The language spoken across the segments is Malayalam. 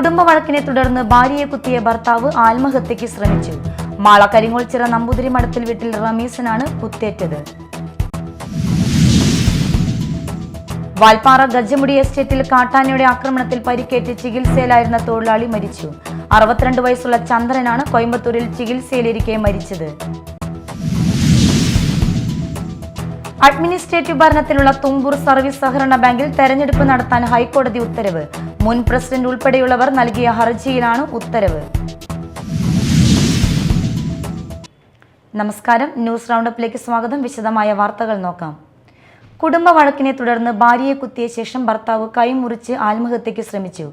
കുടുംബ വഴക്കിനെ തുടർന്ന് ഭാര്യയെ കുത്തിയ ഭർത്താവ് ആത്മഹത്യയ്ക്ക് ശ്രമിച്ചു. മാള കരിങ്ങോൾച്ചിറ നമ്പൂതിരി മഠത്തിൽ വീട്ടിൽ റമീസിനാണ് കുത്തേറ്റത്. വാൽപ്പാറ ഗജമുടി എസ്റ്റേറ്റിൽ കാട്ടാനയുടെ ആക്രമണത്തിൽ പരിക്കേറ്റ് ചികിത്സയിലായിരുന്ന തൊഴിലാളി മരിച്ചു. 62 വയസ്സുള്ള ചന്ദ്രനാണ് കോയമ്പത്തൂരിൽ ചികിത്സയിലിരിക്കെ മരിച്ചത്. അഡ്മിനിസ്ട്രേറ്റീവ് ഭരണത്തിലുള്ള തുമ്പൂർ സർവീസ് സഹകരണ ബാങ്കിൽ തെരഞ്ഞെടുപ്പ് നടത്താൻ ഹൈക്കോടതി ഉത്തരവ്. മുൻ പ്രസിഡന്റ് ഉൾപ്പെടെയുള്ളവർ നൽകിയ ഹർജിയിലാണ് ഉത്തരവ്. നമസ്കാരം, ന്യൂസ് റൗണ്ടപ്പിലേക്ക് സ്വാഗതം. വിശദമായ വാർത്തകൾ നോക്കാം. കുടുംബ വഴക്കിനെ തുടർന്ന് ഭാര്യയെ കുത്തിയ ശേഷം ഭർത്താവ് കൈമുറിച്ച് ആത്മഹത്യയ്ക്ക് ശ്രമിച്ചു.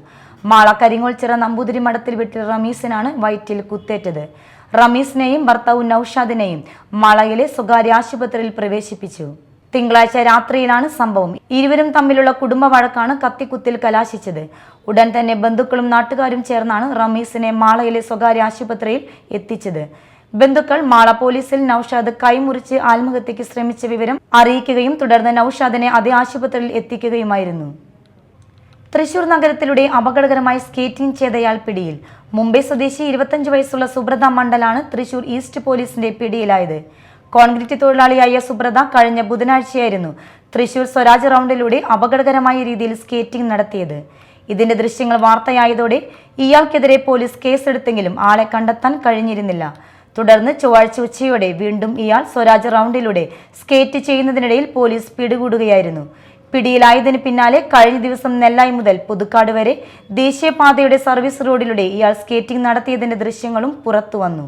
മാള കരിങ്ങോൾച്ചിറ നമ്പൂതിരി മഠത്തിൽ വീട്ടിൽ റമീസിനാണ് വയറ്റിൽ കുത്തേറ്റത്. റമീസിനെയും ഭർത്താവ് നൌഷാദിനെയും മാളയിലെ സ്വകാര്യ ആശുപത്രിയിൽ പ്രവേശിപ്പിച്ചു. തിങ്കളാഴ്ച രാത്രിയിലാണ് സംഭവം. ഇരുവരും തമ്മിലുള്ള കുടുംബ വഴക്കാണ് കത്തിക്കുത്തിൽ കലാശിച്ചത്. ഉടൻ തന്നെ ബന്ധുക്കളും നാട്ടുകാരും ചേർന്നാണ് റമീസിനെ മാളയിലെ സ്വകാര്യ ആശുപത്രിയിൽ എത്തിച്ചത്. ബന്ധുക്കൾ മാള പോലീസിൽ നൌഷാദ് കൈമുറിച്ച് ആത്മഹത്യയ്ക്ക് ശ്രമിച്ച വിവരം അറിയിക്കുകയും തുടർന്ന് നൌഷാദിനെ അതേ ആശുപത്രിയിൽ എത്തിക്കുകയുമായിരുന്നു. തൃശൂർ നഗരത്തിലൂടെ അപകടകരമായി സ്കേറ്റിംഗ് ചെയ്തയാൾ പിടിയിൽ. മുംബൈ സ്വദേശി 25 വയസ്സുള്ള സുബ്രത മണ്ഡലാണ് തൃശൂർ ഈസ്റ്റ് പോലീസിന്റെ പിടിയിലായത്. കോൺക്രീറ്റ് തൊഴിലാളിയായ സുബ്രത കഴിഞ്ഞ ബുധനാഴ്ചയായിരുന്നു തൃശൂർ സ്വരാജ് റൗണ്ടിലൂടെ അപകടകരമായ രീതിയിൽ സ്കേറ്റിംഗ് നടത്തിയത്. ഇതിന്റെ ദൃശ്യങ്ങൾ വാർത്തയായതോടെ ഇയാൾക്കെതിരെ പോലീസ് കേസെടുത്തെങ്കിലും ആളെ കണ്ടെത്താൻ കഴിഞ്ഞിരുന്നില്ല. തുടർന്ന് ചൊവ്വാഴ്ച ഉച്ചയോടെ വീണ്ടും ഇയാൾ സ്വരാജ് റൗണ്ടിലൂടെ സ്കേറ്റ് ചെയ്യുന്നതിനിടയിൽ പോലീസ് പിടികൂടുകയായിരുന്നു. പിടിയിലായതിന് പിന്നാലെ കഴിഞ്ഞ ദിവസം നെല്ലായി മുതൽ പുതുക്കാട് വരെ ദേശീയപാതയുടെ സർവീസ് റോഡിലൂടെ ഇയാൾ സ്കേറ്റിംഗ് നടത്തിയതിന്റെ ദൃശ്യങ്ങളും പുറത്തുവന്നു.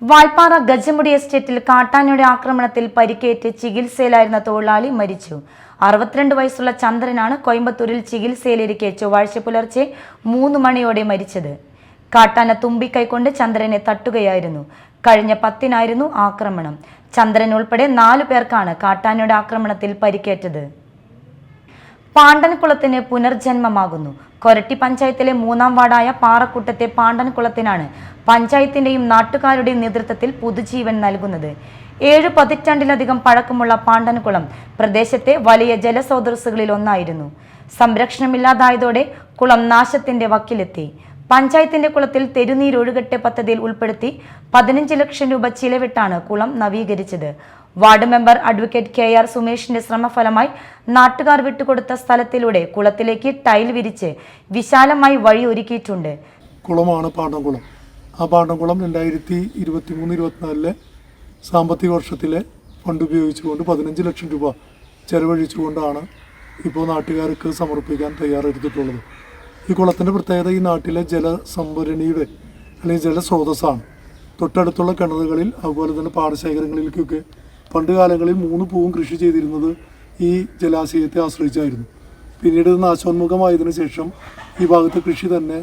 വാൽപ്പാറ ഗജമുടി എസ്റ്റേറ്റിൽ കാട്ടാനയുടെ ആക്രമണത്തിൽ പരിക്കേറ്റ് ചികിത്സയിലായിരുന്ന തൊഴിലാളി മരിച്ചു. 62 വയസ്സുള്ള ചന്ദ്രനാണ് കോയമ്പത്തൂരിൽ ചികിത്സയിലിരിക്കെ ചൊവ്വാഴ്ച പുലർച്ചെ 3 മണിയോടെ മരിച്ചത്. കാട്ടാന തുമ്പിക്കൈകൊണ്ട് ചന്ദ്രനെ തട്ടുകയായിരുന്നു. കഴിഞ്ഞ 10-നായിരുന്നു ആക്രമണം. ചന്ദ്രൻ ഉൾപ്പെടെ 4 പേർക്കാണ് കാട്ടാനയുടെ ആക്രമണത്തിൽ പരിക്കേറ്റത്. പാണ്ടൻകുളത്തിന് പുനർജന്മമാകുന്നു. കൊരട്ടി പഞ്ചായത്തിലെ 3-ാം വാർഡായ പാറക്കുട്ടത്തെ പാണ്ടൻകുളത്തിനാണ് പഞ്ചായത്തിന്റെയും നാട്ടുകാരുടെയും നേതൃത്വത്തിൽ പുതുജീവൻ നൽകുന്നത്. 7 പതിറ്റാണ്ടിലധികം പഴക്കമുള്ള പാണ്ടൻകുളം പ്രദേശത്തെ വലിയ ജലസ്രോതസ്സുകളിൽ ഒന്നായിരുന്നു. സംരക്ഷണമില്ലാതായതോടെ കുളം നാശത്തിന്റെ വക്കിലെത്തി. പഞ്ചായത്തിന്റെ കുളത്തിൽ തെരുനീരൊഴുകട്ടെ പദ്ധതിയിൽ ഉൾപ്പെടുത്തി 15 ലക്ഷം രൂപ ചിലവിട്ടാണ് കുളം നവീകരിച്ചത്. വാർഡ് മെമ്പർ അഡ്വക്കേറ്റ് KR സുമേഷിന്റെ ശ്രമഫലമായി നാട്ടുകാർ വിട്ടുകൊടുത്ത സ്ഥലത്തിലൂടെ കുളത്തിലേക്ക് ടൈൽ വിരിച്ച് വിശാലമായി വഴി ഒരുക്കിയിട്ടുണ്ട്. കുളമാണ് പാണ്ടംകുളം. ആ പാണ്ടംകുളം 2023-24 സാമ്പത്തിക വർഷത്തിലെ ഫണ്ട് ഉപയോഗിച്ചുകൊണ്ട് 15 ലക്ഷം രൂപ ചെലവഴിച്ചുകൊണ്ടാണ് ഇപ്പോൾ നാട്ടുകാർക്ക് സമർപ്പിക്കാൻ തയ്യാറെടുത്തിട്ടുള്ളത്. ഈ കുളത്തിൻ്റെ പ്രത്യേകത ഈ നാട്ടിലെ ജലസംഭരണിയുടെ അല്ലെങ്കിൽ ജലസ്രോതസ്സാണ്. തൊട്ടടുത്തുള്ള കിണറുകളിൽ അതുപോലെ തന്നെ പാടശേഖരങ്ങളിലേക്കൊക്കെ പണ്ട് കാലങ്ങളിൽ 3 പൂവും കൃഷി ചെയ്തിരുന്നത് ഈ ജലാശയത്തെ ആശ്രയിച്ചായിരുന്നു. പിന്നീട് നാശോന്മുഖമായതിനു ശേഷം ഈ ഭാഗത്ത് കൃഷി തന്നെ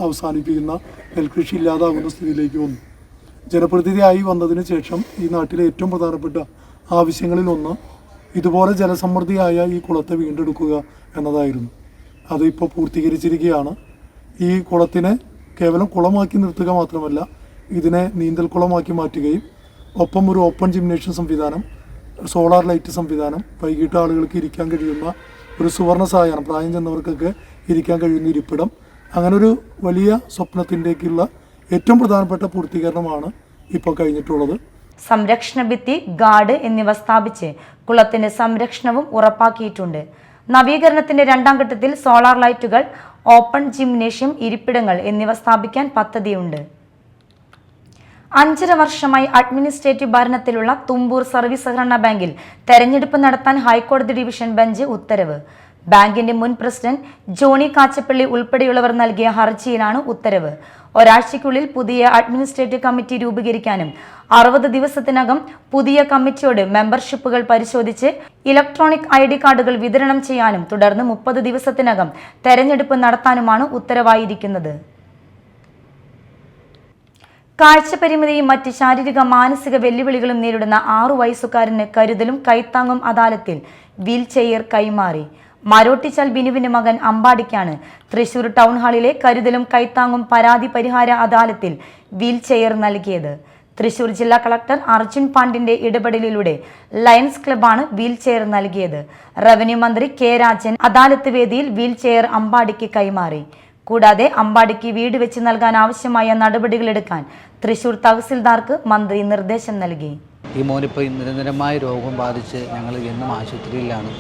അവസാനിപ്പിക്കുന്ന നെൽകൃഷി ഇല്ലാതാകുന്ന സ്ഥിതിയിലേക്ക് വന്നു. ജനപ്രതിനിധിയായി വന്നതിന് ശേഷം ഈ നാട്ടിലെ ഏറ്റവും പ്രധാനപ്പെട്ട ആവശ്യങ്ങളിലൊന്ന് ഇതുപോലെ ജലസമൃദ്ധിയായ ഈ കുളത്തെ വീണ്ടെടുക്കുക എന്നതായിരുന്നു. അത് ഇപ്പോൾ പൂർത്തീകരിച്ചിരിക്കുകയാണ്. ഈ കുളത്തിനെ കേവലം കുളമാക്കി നിർത്തുക മാത്രമല്ല, ഇതിനെ നീന്തൽ കുളമാക്കി മാറ്റുകയും ഒപ്പം ഒരു ഓപ്പൺ ജിംനേഷ്യം സംവിധാനം, സോളാർ ലൈറ്റ് സംവിധാനം, വൈകിട്ട് ആളുകൾക്ക് ഇരിക്കാൻ കഴിയുന്ന ഒരു സുവർണ സായാഹ്നം, പ്രായം ചെന്നവർക്കൊക്കെ ഇരിക്കാൻ കഴിയുന്ന ഇരിപ്പിടം, അങ്ങനൊരു വലിയ സ്വപ്നത്തിൻ്റെക്കുള്ള ഏറ്റവും പ്രധാനപ്പെട്ട പൂർത്തീകരണമാണ് ഇപ്പോൾ കഴിഞ്ഞിട്ടുള്ളത്. സംരക്ഷണ ഭിത്തി, ഗാർഡ് എന്നിവ സ്ഥാപിച്ച് കുളത്തിന് സംരക്ഷണവും ഉറപ്പാക്കിയിട്ടുണ്ട്. നവീകരണത്തിന്റെ 2-ാം ഘട്ടത്തിൽ സോളാർ ലൈറ്റുകൾ, ഓപ്പൺ ജിംനേഷ്യം, ഇരിപ്പിടങ്ങൾ എന്നിവ സ്ഥാപിക്കാൻ പദ്ധതിയുണ്ട്. 5.5 വർഷമായി അഡ്മിനിസ്ട്രേറ്റീവ് ഭരണത്തിലുള്ള തുമ്പൂർ സർവീസ് സഹകരണ ബാങ്കിൽ തെരഞ്ഞെടുപ്പ് നടത്താൻ ഹൈക്കോടതി ഡിവിഷൻ ബെഞ്ച് ഉത്തരവ്. ബാങ്കിന്റെ മുൻ പ്രസിഡന്റ് ജോണി കാച്ചപ്പള്ളി ഉൾപ്പെടെയുള്ളവർ നൽകിയ ഹർജിയിലാണ് ഉത്തരവ്. ഒരാഴ്ചയ്ക്കുള്ളിൽ പുതിയ അഡ്മിനിസ്ട്രേറ്റീവ് കമ്മിറ്റി രൂപീകരിക്കാനും 60 ദിവസത്തിനകം പുതിയ കമ്മിറ്റിയോട് മെമ്പർഷിപ്പുകൾ പരിശോധിച്ച് ഇലക്ട്രോണിക് ID കാർഡുകൾ വിതരണം ചെയ്യാനും തുടർന്ന് 30 ദിവസത്തിനകം തെരഞ്ഞെടുപ്പ് നടത്താനുമാണ് ഉത്തരവായിരിക്കുന്നത്. കാഴ്ചപരിമിതിയും മറ്റ് ശാരീരിക മാനസിക വെല്ലുവിളികളും നേരിടുന്ന 6 വയസ്സുകാരന് കരുതലും കൈത്താങ്ങും അദാലത്തിൽ വീൽ ചെയർ കൈമാറി. മാരോട്ടിച്ചാൽ ബിനുവിന്റെ മകൻ അമ്പാടിക്കാണ് തൃശൂർ ടൗൺ ഹാളിലെ കരുതലും കൈത്താങ്ങും പരാതി പരിഹാര അദാലത്തിൽ വീൽ ചെയർ നൽകിയത്. തൃശൂർ ജില്ലാ കളക്ടർ അർജുൻ പാണ്ഡ്യന്റെ ഇടപെടലിലൂടെ ലയൺസ് ക്ലബ്ബാണ് വീൽ ചെയർ നൽകിയത്. റവന്യൂ മന്ത്രി കെ രാജൻ അദാലത്ത് വേദിയിൽ വീൽ ചെയർ അമ്പാടിക്ക് കൈമാറി. കൂടാതെ അമ്പാടിക്ക് വീട് വെച്ച് നൽകാൻ ആവശ്യമായ നടപടികളെടുക്കാൻ തൃശൂർ തഹസിൽദാർക്ക് മന്ത്രി നിർദ്ദേശം നൽകി. ഈ മോനിപ്പോൾ നിരന്തരമായ രോഗം ബാധിച്ച് ഞങ്ങൾ എന്നും ആശുപത്രിയിലാണ്.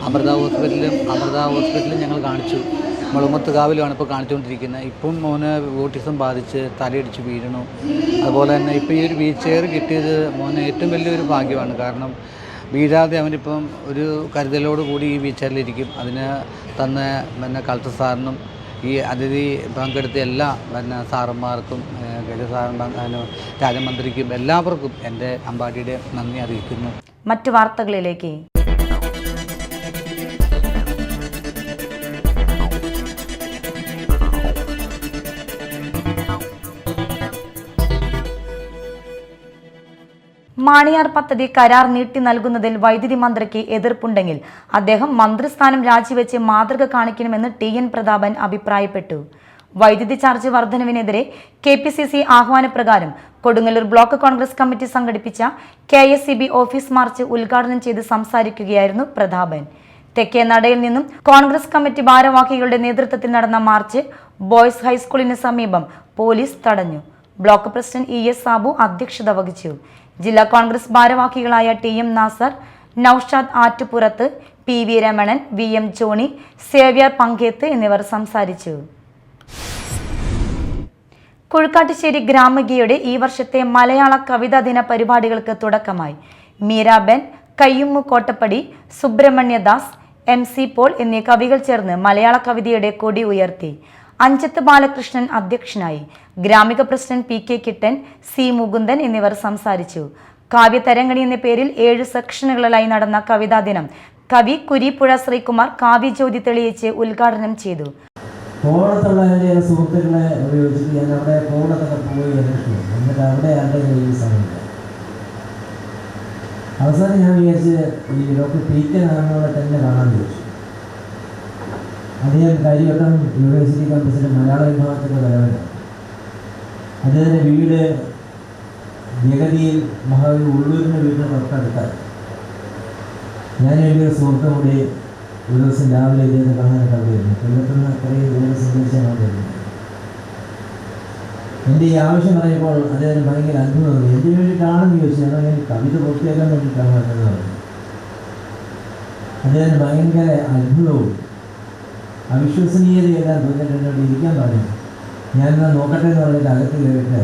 അമൃത ഹോസ്പിറ്റലിൽ ഞങ്ങൾ കാണിച്ചു. മുളമത്തുകാവിലാണ് ഇപ്പോൾ കാണിച്ചുകൊണ്ടിരിക്കുന്നത്. ഇപ്പം മോന് ഓട്ടിസം ബാധിച്ച് തലയിടിച്ച് വീഴണു. അതുപോലെ തന്നെ ഇപ്പോൾ ഈ ഒരു വീൽ ചെയർ കിട്ടിയത് മോന് ഏറ്റവും വലിയൊരു ഭാഗ്യമാണ്. കാരണം വീഴാതെ അവനിപ്പം ഒരു കരുതലോടുകൂടി ഈ വീൽ ചെയറിലിരിക്കും. അതിന് തന്നെ കളക്ടർ സാറിനും ഈ അതിഥി പങ്കെടുത്ത എല്ലാ സാറന്മാർക്കും രാജമന്ത്രിക്കും എല്ലാവർക്കും എൻ്റെ അമ്പാടിയുടെ നന്ദി അറിയിക്കുന്നു. മറ്റു വാർത്തകളിലേക്ക്. മാണിയാർ പദ്ധതി കരാർ നീട്ടി നൽകുന്നതിൽ വൈദ്യുതി മന്ത്രിക്ക് എതിർപ്പുണ്ടെങ്കിൽ അദ്ദേഹം മന്ത്രിസ്ഥാനം രാജിവെച്ച് മാതൃക കാണിക്കണമെന്ന് TN പ്രതാപൻ അഭിപ്രായപ്പെട്ടു. വൈദ്യുതി ചാർജ് വർധനവിനെതിരെ KPCC ആഹ്വാനപ്രകാരം കൊടുങ്ങല്ലൂർ ബ്ലോക്ക് കോൺഗ്രസ് കമ്മിറ്റി സംഘടിപ്പിച്ച KSEB ഓഫീസ് മാർച്ച് ഉദ്ഘാടനം ചെയ്ത് സംസാരിക്കുകയായിരുന്നു പ്രതാപൻ. തെക്കേ നടയിൽ നിന്നും കോൺഗ്രസ് കമ്മിറ്റി ഭാരവാഹികളുടെ നേതൃത്വത്തിൽ നടന്ന മാർച്ച് ബോയ്സ് ഹൈസ്കൂളിന് സമീപം പോലീസ് തടഞ്ഞു. ബ്ലോക്ക് പ്രസിഡന്റ് ES സാബു അധ്യക്ഷത വഹിച്ചു. ജില്ലാ കോൺഗ്രസ് ഭാരവാഹികളായ TM Nasar, Naushad Attupurath, PV Ramanan, VM Johny, Xavier Panketh എന്നിവർ സംസാരിച്ചു. കുഴുക്കാട്ടുശ്ശേരി ഗ്രാമഗിയുടെ ഈ വർഷത്തെ മലയാള കവിതാ ദിന പരിപാടികൾക്ക് തുടക്കമായി. മീരാബെൻ, കയ്യുമ്മു കോട്ടപ്പടി, സുബ്രഹ്മണ്യദാസ്, MC പോൾ എന്നീ കവികൾ ചേർന്ന് മലയാള കവിതയുടെ കൊടി ഉയർത്തി. അഞ്ചത്ത് ബാലകൃഷ്ണൻ അധ്യക്ഷനായി. ഗ്രാമിക പ്രസിഡന്റ് PK കിട്ടൻ, C മുകുന്ദൻ എന്നിവർ സംസാരിച്ചു. കാവ്യതരംഗണി എന്ന പേരിൽ 7 സെക്ഷനുകളിലായി നടന്ന കവിതാ ദിനം കവി കുരിപ്പുഴ ശ്രീകുമാർ കാവ്യജ്യോതി തെളിയിച്ച് ഉദ്ഘാടനം ചെയ്തു. കോണത്തുള്ള എൻ്റെ സുഹൃത്തുക്കളെ ഉപയോഗിച്ചിട്ട് ഞാൻ അവിടെ കോണത്തൊക്കെ പോയി അന്വേഷിച്ചു. എന്നിട്ട് അവിടെ ആരുടെ ഈ സമയത്ത് അവസാനം ഞാൻ വിചാരിച്ച് ഈ ഡോക്ടർ PK നാരായണനെ തന്നെ കാണാൻ ചോദിച്ചു. അദ്ദേഹം കാര്യവട്ടം യൂണിവേഴ്സിറ്റി ക്യാമ്പസിലെ മലയാള വിഭാഗത്തിൻ്റെ തലവനാണ്. അദ്ദേഹത്തിൻ്റെ വീട് ജഗതിയിൽ മഹാവീർ ഉള്ളൂരിൻ്റെ വീടിന് തൊട്ടടുത്താണ്. ഞാൻ എൻ്റെ ഒരു സുഹൃത്തും കൂടി ഒരു ദിവസം രാവിലെ ഇദ്ദേഹത്തെ കാണാനൊക്കെ വരുന്നു. കൊല്ലത്തുനിന്ന് അത്രയും ദൂരം സന്ദർശിച്ചാണ് വരുന്നത്. എൻ്റെ ഈ ആവശ്യം പറയുമ്പോൾ അദ്ദേഹത്തിന് ഭയങ്കര അത്ഭുതം തോന്നി. എന്തിനു വേണ്ടിയിട്ടാണെന്ന് ചോദിച്ചു. ഞാൻ കവിത പൂർത്തിയാക്കാൻ വേണ്ടിയിട്ടാണ് എന്ന് പറഞ്ഞു. അദ്ദേഹത്തിന് ഭയങ്കര അത്ഭുതവും അവിശ്വസനീയതയെല്ലാം തോന്നിയിട്ട് എന്നോട് ഇരിക്കാൻ പറഞ്ഞു. ഞാനെന്നാൽ നോക്കട്ടെ എന്ന് പറഞ്ഞിട്ട് അകത്ത് കയറിയിട്ട്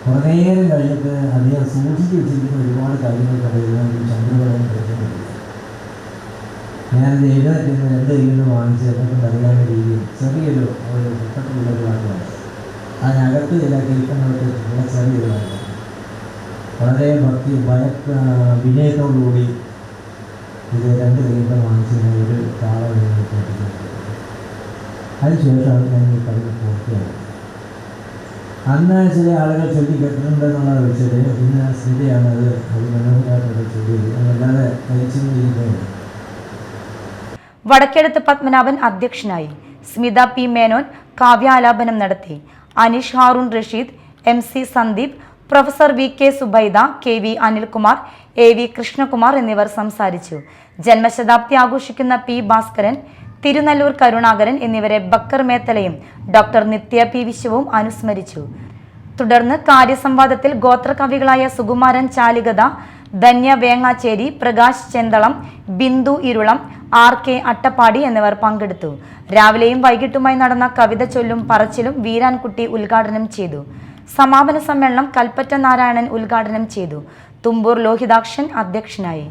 കുറേ നേരം കഴിഞ്ഞിട്ട് അദ്ദേഹം സൂക്ഷിച്ച് വെച്ചിരിക്കുന്ന ഒരുപാട് കാര്യങ്ങൾക്കറിയാം ഈ ചന്ദ്രബലം പ്രശ്നമില്ല. ഞാനത് എഴുന്നേറ്റ് 2 ഇരുന്ന് വാങ്ങിച്ച് എന്നൊക്കെ അറിയാവുന്ന രീതിയിൽ ചെറിയൊരു പുസ്തകത്തിലുള്ളൊരു വാക്കാണ്. അതിനകത്ത് ചില കേൾക്കുന്നവർക്ക് ചെറിയൊരു വാക്കാണ്. വളരെ ഭക്തി വിനയത്തോടുകൂടി ഇത് 2 കൈകൾ വാങ്ങിച്ച് ഒരു താളം കേട്ടിട്ടുണ്ട്. അതിനുശേഷമാണ് ഞാൻ ഈ കവിത പൂർത്തിയായത്. അന്ന് ചില ആളുകൾ ചൊല്ലി കേട്ടിട്ടുണ്ടെന്നുള്ളത് വെച്ചത് ഇന്ന് സ്ഥിതിയാണത് മനോഹരമായിട്ട് ചൊല്ലിയത്. അതല്ലാതെ കഴിച്ചിരിക്കുന്നത്. വടക്കേടത്ത് പത്മനാഭൻ അധ്യക്ഷനായി. സ്മിത P മേനോൻ കാവ്യാലാപനം നടത്തി. Aneesh Haroon Rasheed, MC Sandeep, professor VK Zubaida, KV Anilkumar, AV Krishnakumar എന്നിവർ സംസാരിച്ചു. ജന്മശതാബ്ദി ആഘോഷിക്കുന്ന P ഭാസ്കരൻ, തിരുനെല്ലൂർ കരുണാകരൻ എന്നിവരെ ബക്കർ മേത്തലയും ഡോക്ടർ നിത്യ P വിശ്വവും അനുസ്മരിച്ചു. തുടർന്ന് കാര്യസംവാദത്തിൽ ഗോത്രകവികളായ സുകുമാരൻ ചാലികത, ധന്യ വേങ്ങാച്ചേരി, പ്രകാശ് ചെന്തളം, ബിന്ദു ഇരുളം, RK അട്ടപ്പാടി എന്നിവർ പങ്കെടുത്തു. രാവിലെയും വൈകിട്ടുമായി നടന്ന കവിത ചൊല്ലും പറച്ചിലും വീരാൻകുട്ടി ഉദ്ഘാടനം ചെയ്തു. സമാപന സമ്മേളനം കൽപ്പറ്റ നാരായണൻ ഉദ്ഘാടനം ചെയ്തു. തുമ്പൂർ ലോഹിതാക്ഷൻ അധ്യക്ഷനായി.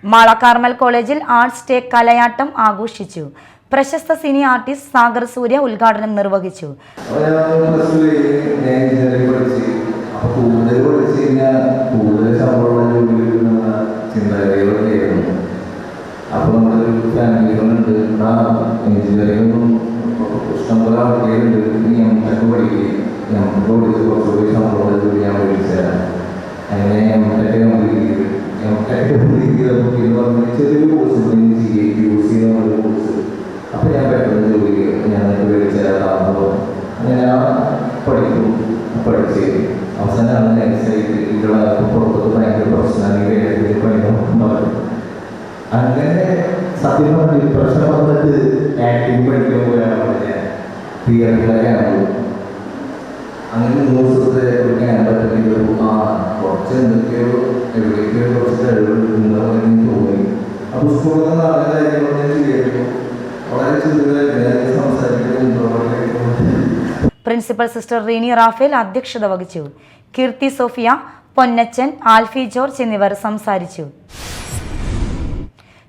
മാള കാർമൽ കോളേജിൽ ആർട്സ് ഡേ കലയാട്ടം ആഘോഷിച്ചു. പ്രശസ്ത സിനി ആർട്ടിസ്റ്റ് സാഗർ സൂര്യ ഉദ്ഘാടനം നിർവഹിച്ചു. അപ്പോൾ നമ്മൾ ഫാമിലികളുണ്ട് എഞ്ചിനീയറിംഗൊന്നും ഇഷ്ടംപോലെ ആൾക്കാരുണ്ട്. എംടെക് പഠിക്കുകയും എംടെക് പഠിച്ച് കുറച്ചുകൂടി ശമ്പളം ജോലി ഞാൻ പഠിച്ചുതരാം. അങ്ങനെ എംടെക് കംപ്ലീറ്റ് ചെയ്ത് എംടെക് കംപ്ലീറ്റ് ചെയ്തപ്പോൾ എന്ന് പറഞ്ഞാൽ ചെറിയൊരു കോഴ്സ് യൂസ് ചെയ്യുന്ന കോഴ്സ്. അപ്പോൾ ഞാൻ പെട്ടെന്ന് ജോലി ഞാനൊക്കെ പഠിച്ചുതരാം. അങ്ങനെ പഠിച്ച് അവസാനമാണ് നൈസായിട്ട് ഇവിടെ പുറത്തൊക്കെ ഭയങ്കര പ്രശ്നമാണെങ്കിൽ പണികളും പറഞ്ഞു. അങ്ങനെ സത്യം പറഞ്ഞ പ്രശ്നം വന്നിട്ട് ആക്ടിങ് പഠിക്കുമ്പോഴാണ് ഞാൻ തിയേറ്ററിലൊക്കെയാണ്. അങ്ങനെ 3 ദിവസത്തെ ഒരു ക്യാമ്പ് കുറച്ച് എന്തൊക്കെയോ എവിടെയൊക്കെയോ കുറച്ച് കഴിവുണ്ടെന്ന് തോന്നി. അപ്പോൾ സ്കൂളിൽ നല്ല കാര്യങ്ങളൊക്കെ ഞാൻ ചെയ്തു. വളരെ ചെറുതായിട്ട് സംസാരിക്കുന്നത്. പ്രിൻസിപ്പൽ സിസ്റ്റർ റീനി റാഫേൽ അധ്യക്ഷത വഹിച്ചു. കീർത്തി സോഫിയ, പൊന്നച്ചൻ, ആൽഫി ജോർജ് എന്നിവർ സംസാരിച്ചു.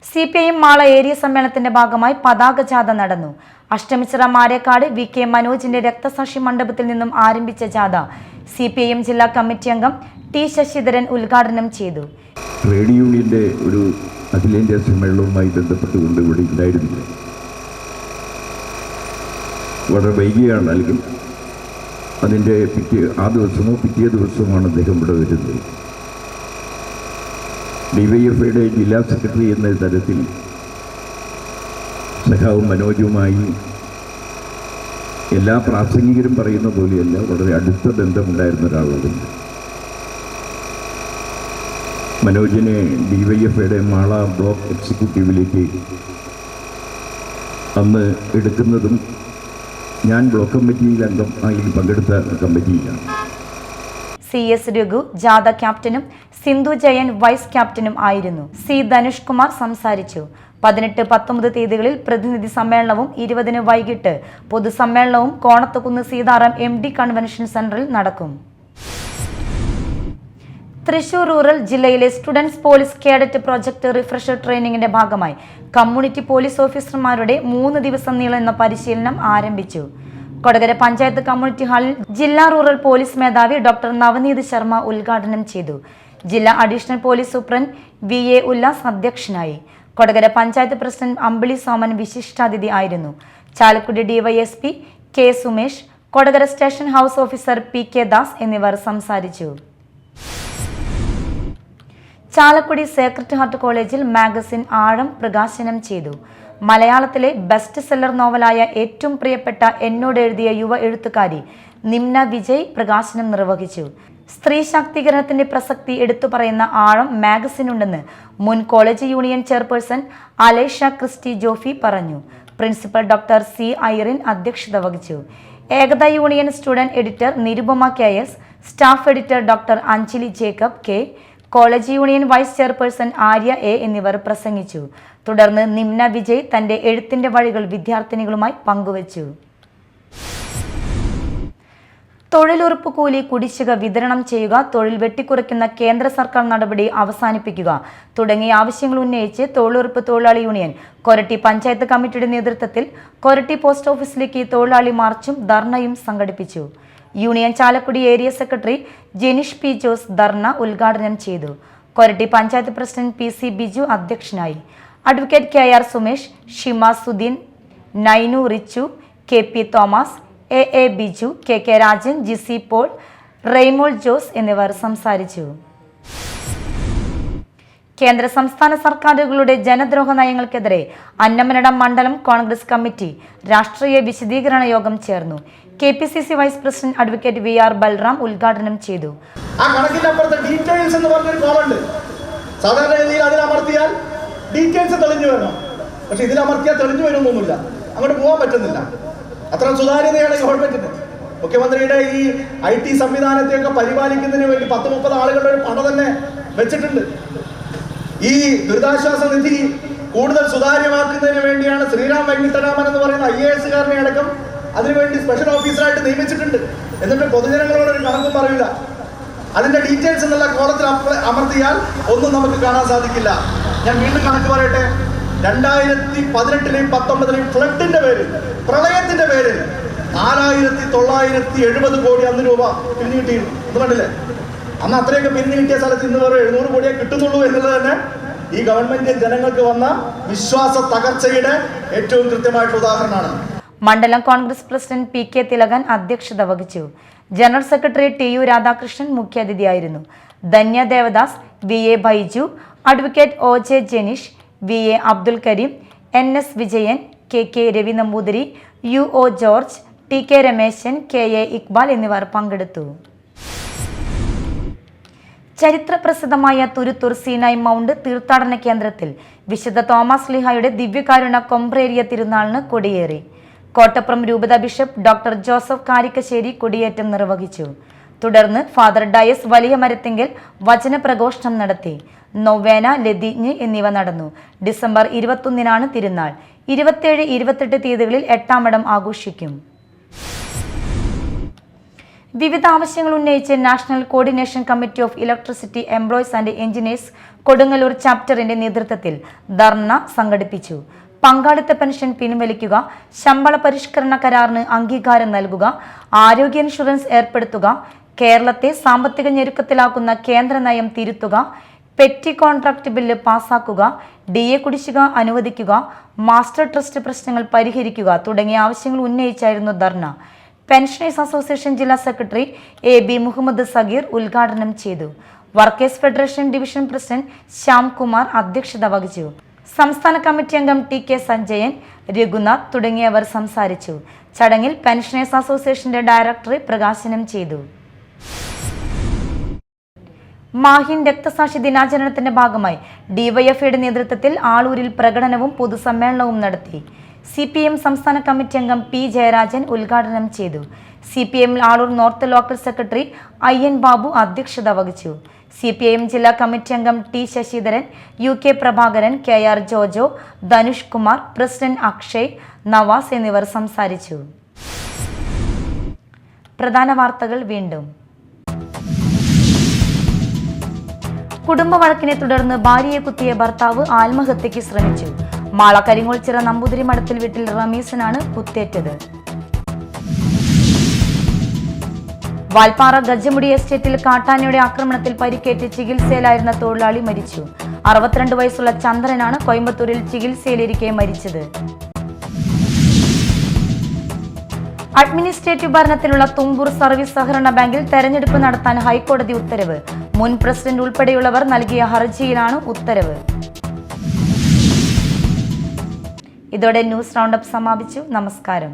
CPIM മാള ഏരിയ സമ്മേളനത്തിന്റെ ഭാഗമായി പതാക ജാഥ നടന്നു. അഷ്ടമിച്ചിറ മാരേക്കാട് VK മനോജിന്റെ രക്തസാക്ഷി മണ്ഡപത്തിൽ നിന്നും ആരംഭിച്ച ജാഥ CPIM ജില്ലാ കമ്മിറ്റി അംഗം T ശശിധരൻ ഉദ്ഘാടനം ചെയ്തു. ട്രേഡ് യൂണിയന്റെ ഒരു അഖിലേന്ത്യാ സമ്മേളനവുമായി ബന്ധപ്പെട്ടുകൊണ്ട് ഇവിടെ ഉണ്ടായിരുന്നില്ല. വളരെ വൈകിയാണ് നൽകി. അതിൻ്റെ ആ ദിവസമോ പിറ്റേ ദിവസവുമാണ് അദ്ദേഹം ഇവിടെ വരുന്നത്. DYFIയുടെ ജില്ലാ സെക്രട്ടറി എന്ന തരത്തിൽ സഖാവും മനോജുമായി എല്ലാ പ്രാസംഗികരും പറയുന്ന പോലെയല്ല, വളരെ അടുത്ത ബന്ധമുണ്ടായിരുന്ന ഒരാളാണ്. മനോജിനെ DYFIയുടെ മാള ബ്ലോക്ക് എക്സിക്യൂട്ടീവിലേക്ക് അന്ന് എടുക്കുന്നതും ഞാൻ ബ്ലോക്ക് കമ്മിറ്റിയിൽ അംഗം ആയി പങ്കെടുത്ത കമ്മിറ്റിയിലാണ്. CS രഘു ജാഥ ക്യാപ്റ്റനും സിന്ധു ജയൻ വൈസ് ക്യാപ്റ്റനും ആയിരുന്നു. C ധനുഷ് കുമാർ സംസാരിച്ചു. 18, 19 തീയതികളിൽ പ്രതിനിധി സമ്മേളനവും 20-ന് വൈകിട്ട് പൊതുസമ്മേളനവും കോണത്തുകുന്ന് സീതാറാം MD കൺവെൻഷൻ സെന്ററിൽ നടക്കും. തൃശൂർ റൂറൽ ജില്ലയിലെ students police cadet project refresher ട്രെയിനിങ്ങിന്റെ ഭാഗമായി കമ്മ്യൂണിറ്റി പോലീസ് ഓഫീസർമാരുടെ 3 ദിവസം നീളുന്ന പരിശീലനം ആരംഭിച്ചു. കൊടകര പഞ്ചായത്ത് കമ്മ്യൂണിറ്റി ഹാളിൽ ജില്ലാ റൂറൽ പോലീസ് മേധാവി ഡോക്ടർ നവനീത് ശർമ്മ ഉദ്ഘാടനം ചെയ്തു. ജില്ലാ additional police superintendent VA Ullas അധ്യക്ഷനായി. കൊടകര പഞ്ചായത്ത് പ്രസിഡന്റ് അമ്പിളി സോമൻ വിശിഷ്ടാതിഥി ആയിരുന്നു. Chalakudy DYSP K Sumesh, Kodakara station house officer PK Das എന്നിവർ സംസാരിച്ചു. ചാലക്കുടി സേക്രട്ട് ഹാർട്ട് കോളേജിൽ മാഗസിൻ ആഴം പ്രകാശനം ചെയ്തു. മലയാളത്തിലെ ബെസ്റ്റ് സെല്ലർ നോവലായ ഏറ്റവും പ്രിയപ്പെട്ട എന്നോട് എഴുതിയ യുവ എഴുത്തുകാരി നിമ്ന വിജയ് പ്രകാശനം നിർവഹിച്ചു. സ്ത്രീ ശാക്തീകരണത്തിന്റെ പ്രസക്തി എടുത്തു പറയുന്ന ആഴം മാഗസിനുണ്ടെന്ന് മുൻ college union chairperson Alesha Christy Jofi പറഞ്ഞു. പ്രിൻസിപ്പൽ ഡോക്ടർ C ഐറിൻ അധ്യക്ഷത വഹിച്ചു. Ekatha union student editor Nirupama KS, staff editor doctor Anjali Jacob K, college union vice chairperson Arya A എന്നിവർ പ്രസംഗിച്ചു. തുടർന്ന് നിമ്ന വിജയ് തന്റെ എഴുത്തിന്റെ വഴികൾ വിദ്യാർത്ഥിനികളുമായി പങ്കുവച്ചു. തൊഴിലുറപ്പ് കൂലി കുടിശ്ശിക വിതരണം ചെയ്യുക, തൊഴിൽ വെട്ടിക്കുറയ്ക്കുന്ന കേന്ദ്ര സർക്കാർ നടപടി അവസാനിപ്പിക്കുക തുടങ്ങിയ ആവശ്യങ്ങൾ ഉന്നയിച്ച് തൊഴിലുറപ്പ് തൊഴിലാളി യൂണിയൻ കൊരട്ടി പഞ്ചായത്ത് കമ്മിറ്റിയുടെ നേതൃത്വത്തിൽ കൊരട്ടി പോസ്റ്റ് ഓഫീസിലേക്ക് തൊഴിലാളി മാർച്ചും ധർണയും സംഘടിപ്പിച്ചു. Union Chalakudy area secretary Jenish P Jose dharna ഉദ്ഘാടനം ചെയ്തു. കൊരട്ടി പഞ്ചായത്ത് പ്രസിഡന്റ് PC ബിജു അധ്യക്ഷനായി. Advocate KR Sumesh, Shima Sudeen, Nainu Richu, KP Thomas, AA Biju, KK Rajan, GC Paul, Raymol Jose എന്നിവർ സംസാരിച്ചു. കേന്ദ്ര സംസ്ഥാന സർക്കാരുകളുടെ ജനദ്രോഹ നയങ്ങൾക്കെതിരെ അന്നമനടം മണ്ഡലം കോൺഗ്രസ് കമ്മിറ്റി രാഷ്ട്രീയ വിശദീകരണ യോഗം ചേർന്നു. KPCC vice president advocate VR Balram ഉദ്ഘാടനം ചെയ്തു. ആ കണക്കിന്റെ അപ്പുറത്തെ ഡീറ്റെയിൽസ് എന്ന് പറഞ്ഞൊരു കോളുണ്ട്. സാധാരണ രീതിയിൽ അതിലമർത്തിയാൽ ഡീറ്റെയിൽസ് തെളിഞ്ഞു വരണം. പക്ഷെ ഇതിലമർത്തിയാൽ തെളിഞ്ഞു വരുന്നൊന്നുമില്ല, അങ്ങോട്ട് പോകാൻ പറ്റുന്നില്ല. അത്ര സുതാര്യതയാണ് ഗവൺമെന്റിന്. മുഖ്യമന്ത്രിയുടെ ഈ IT സംവിധാനത്തെയൊക്കെ പരിപാലിക്കുന്നതിന് വേണ്ടി 10-30 ആളുകളുടെ ഒരു പട തന്നെ വെച്ചിട്ടുണ്ട്. ഈ ദുരിതാശ്വാസ നിധി കൂടുതൽ സുതാര്യമാക്കുന്നതിന് വേണ്ടിയാണ് ശ്രീറാം വെങ്കിട്ടരാമൻ എന്ന് പറയുന്ന IAS-കാരനെ അടക്കം അതിനുവേണ്ടി സ്പെഷ്യൽ ഓഫീസറായിട്ട് നിയമിച്ചിട്ടുണ്ട്. എന്നിട്ട് പൊതുജനങ്ങളോട് ഒരു കണക്കും പറയില്ല. അതിന്റെ ഡീറ്റെയിൽസ് എന്നുള്ള കോളത്തിൽ അമർത്തിയാൽ ഒന്നും നമുക്ക് കാണാൻ സാധിക്കില്ല. ഞാൻ വീണ്ടും കണക്ക് പറയട്ടെ. 2018-ലെയും 19-ലെയും ഫ്ലഡിന്റെ പേരിൽ, പ്രളയത്തിന്റെ പേരിൽ 4970 കോടി അന്ന് രൂപ പിരിഞ്ഞു കിട്ടിയിരുന്നു. ഇത് കണ്ടില്ലേ? അന്ന് അത്രയൊക്കെ പിരിഞ്ഞു കിട്ടിയ സ്ഥലത്ത് ഇന്ന് വേറെ 700 കോടിയെ കിട്ടുന്നുള്ളൂ എന്നുള്ളത് തന്നെ ഈ ഗവൺമെന്റ് ജനങ്ങൾക്ക് വന്ന വിശ്വാസ തകർച്ചയുടെ ഏറ്റവും കൃത്യമായിട്ടുള്ള ഉദാഹരണമാണ്. മണ്ഡലം കോൺഗ്രസ് പ്രസിഡന്റ് PK തിലകൻ അധ്യക്ഷത വഹിച്ചു. ജനറൽ സെക്രട്ടറി TU രാധാകൃഷ്ണൻ മുഖ്യാതിഥിയായിരുന്നു. Dhanya Devadas, VA Baiju, advocate OJ Jenish, VA Abdul Kareem, NS Vijayan, KK Ravi Namboothiri, UO George, TK Rameshan, KA Iqbal എന്നിവർ പങ്കെടുത്തു. ചരിത്രപ്രസിദ്ധമായ തുരുത്തൂർ സീനായ് മൗണ്ട് തീർത്ഥാടന കേന്ദ്രത്തിൽ വിശുദ്ധ തോമസ് ലീഹായുടെ ദിവ്യകാരുണ്യ കൊമ്പ്രേരിയ തിരുനാളിന് കൊടിയേറി. കോട്ടപ്പുറം രൂപത ബിഷപ്പ് ഡോക്ടർ ജോസഫ് കാരിക്കശ്ശേരി കൊടിയേറ്റം നിർവഹിച്ചു. തുടർന്ന് ഫാദർ ഡയസ് വലിയ മരത്തിങ്കൽ വചനപ്രഘോഷണം നടത്തി. നൊവേന, ലതിഞ്ഞ് എന്നിവ നടന്നു. ഡിസംബർ 21-നാണ് തിരുനാൾ. 27, 28 തീയതികളിൽ 8-ാം മഠം ആഘോഷിക്കും. വിവിധ ആവശ്യങ്ങൾ ഉന്നയിച്ച് national coordination committee of electricity employees and engineers Kodungallur ചാപ്റ്ററിന്റെ നേതൃത്വത്തിൽ ധർണ സംഘടിപ്പിച്ചു. പങ്കാളിത്ത പെൻഷൻ പിൻവലിക്കുക, ശമ്പള പരിഷ്കരണ കരാറിന് അംഗീകാരം നൽകുക, ആരോഗ്യ ഇൻഷുറൻസ് ഏർപ്പെടുത്തുക, കേരളത്തെ സാമ്പത്തിക ഞെരുക്കത്തിലാക്കുന്ന കേന്ദ്ര നയം തിരുത്തുക, പെറ്റി കോൺട്രാക്ട് ബില്ല് പാസാക്കുക, DA കുടിശ്ശിക അനുവദിക്കുക, മാസ്റ്റർ ട്രസ്റ്റ് പ്രശ്നങ്ങൾ പരിഹരിക്കുക തുടങ്ങിയ ആവശ്യങ്ങൾ ഉന്നയിച്ചായിരുന്നു ധർണ. പെൻഷനേഴ്സ് അസോസിയേഷൻ ജില്ലാ സെക്രട്ടറി AB മുഹമ്മദ് സഗീർ ഉദ്ഘാടനം ചെയ്തു. Workers federation division president Shyamkumar അധ്യക്ഷത വഹിച്ചു. സംസ്ഥാന കമ്മിറ്റി അംഗം TK സഞ്ജയൻ, രഘുനാഥ് തുടങ്ങിയവർ സംസാരിച്ചു. ചടങ്ങിൽ പെൻഷനേഴ്സ് അസോസിയേഷന്റെ ഡയറക്ടർ പ്രകാശനം ചെയ്തു. മാഹിൻ രക്തസാക്ഷി ദിനാചരണത്തിന്റെ ഭാഗമായി DYFIയുടെ നേതൃത്വത്തിൽ ആളൂരിൽ പ്രകടനവും പൊതുസമ്മേളനവും നടത്തി. CPM സംസ്ഥാന കമ്മിറ്റി അംഗം P ജയരാജൻ ഉദ്ഘാടനം ചെയ്തു. CPM Aloor north local secretary IN Babu അധ്യക്ഷത വഹിച്ചു. CPIM ജില്ലാ കമ്മിറ്റി അംഗം T Sasidharan, UK Prabhakaran, KR Jojo, Dhanush Kumar, president Akshay, Navas എന്നിവർ സംസാരിച്ചു. പ്രധാന വാർത്തകൾ വീണ്ടും. കുടുംബ വഴക്കിനെ തുടർന്ന് ഭാര്യയെ കുത്തിയ ഭർത്താവ് ആത്മഹത്യയ്ക്ക് ശ്രമിച്ചു. മാള കരിങ്ങോൾച്ചിറ നമ്പൂതിരി മഠത്തിൽ വീട്ടിൽ റമീസിനാണ് കുത്തേറ്റത്. വാൽപ്പാറ ഗജമുടി എസ്റ്റേറ്റിൽ കാട്ടാനയുടെ ആക്രമണത്തിൽ പരിക്കേറ്റ് ചികിത്സയിലായിരുന്ന തൊഴിലാളി മരിച്ചു. 62 വയസ്സുള്ള ചന്ദ്രനാണ് കോയമ്പത്തൂരിൽ ചികിത്സയിലിരിക്കെ മരിച്ചത്. അഡ്മിനിസ്ട്രേറ്റീവ് ഭരണത്തിലുള്ള തുമ്പൂർ സർവീസ് സഹകരണ ബാങ്കിൽ തെരഞ്ഞെടുപ്പ് നടത്താൻ ഹൈക്കോടതി ഉത്തരവ്. മുൻ പ്രസിഡന്റ് ഉൾപ്പെടെയുള്ളവർ നൽകിയ ഹർജിയിലാണ് ഉത്തരവ്. ഇതോടെ ന്യൂസ് റൗണ്ടപ്പ് സമാപിച്ചു. നമസ്കാരം.